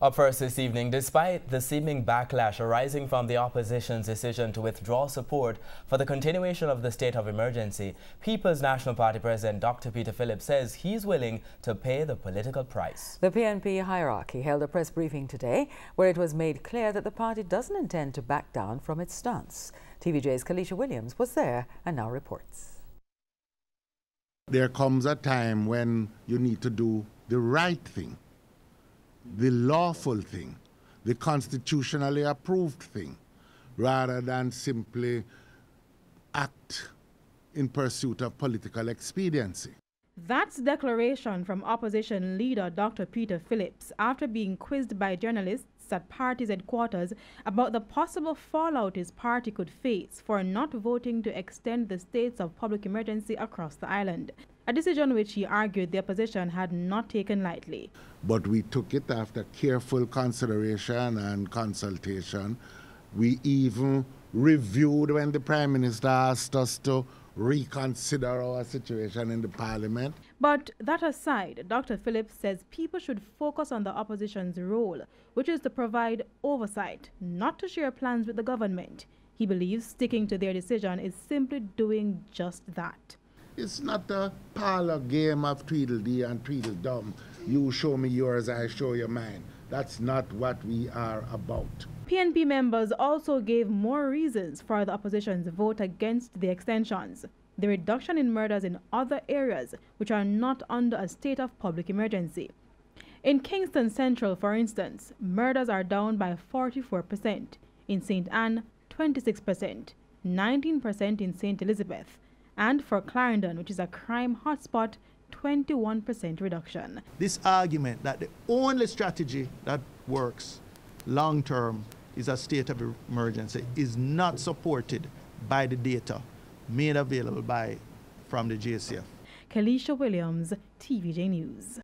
Up first this evening, despite the seeming backlash arising from the opposition's decision to withdraw support for the continuation of the state of emergency, People's National Party President Dr. Peter Phillips says he's willing to pay the political price. The PNP hierarchy held a press briefing today where it was made clear that the party doesn't intend to back down from its stance. TVJ's Kalisha Williams was there and now reports. There comes a time when you need to do the right thing, the lawful thing, the constitutionally approved thing, rather than simply act in pursuit of political expediency. That's declaration from opposition leader Dr. Peter Phillips after being quizzed by journalists at party's headquarters about the possible fallout his party could face for not voting to extend the states of public emergency across the island, a decision which he argued the opposition had not taken lightly. But we took it after careful consideration and consultation. We even reviewed when the Prime Minister asked us to reconsider our situation in the Parliament. But that aside, Dr. Phillips says people should focus on the opposition's role, which is to provide oversight, not to share plans with the government. He believes sticking to their decision is simply doing just that. It's not a parlor game of Tweedledee and Tweedledum. You show me yours, I show you mine. That's not what we are about. PNP members also gave more reasons for the opposition's vote against the extensions. The reduction in murders in other areas which are not under a state of public emergency. In Kingston Central, for instance, murders are down by 44%. In St. Anne, 26%, 19% in St. Elizabeth. And for Clarendon, which is a crime hotspot, 21% reduction. This argument that the only strategy that works long-term is a state of emergency is not supported by the data made available from the JCF. Kalisha Williams, TVJ News.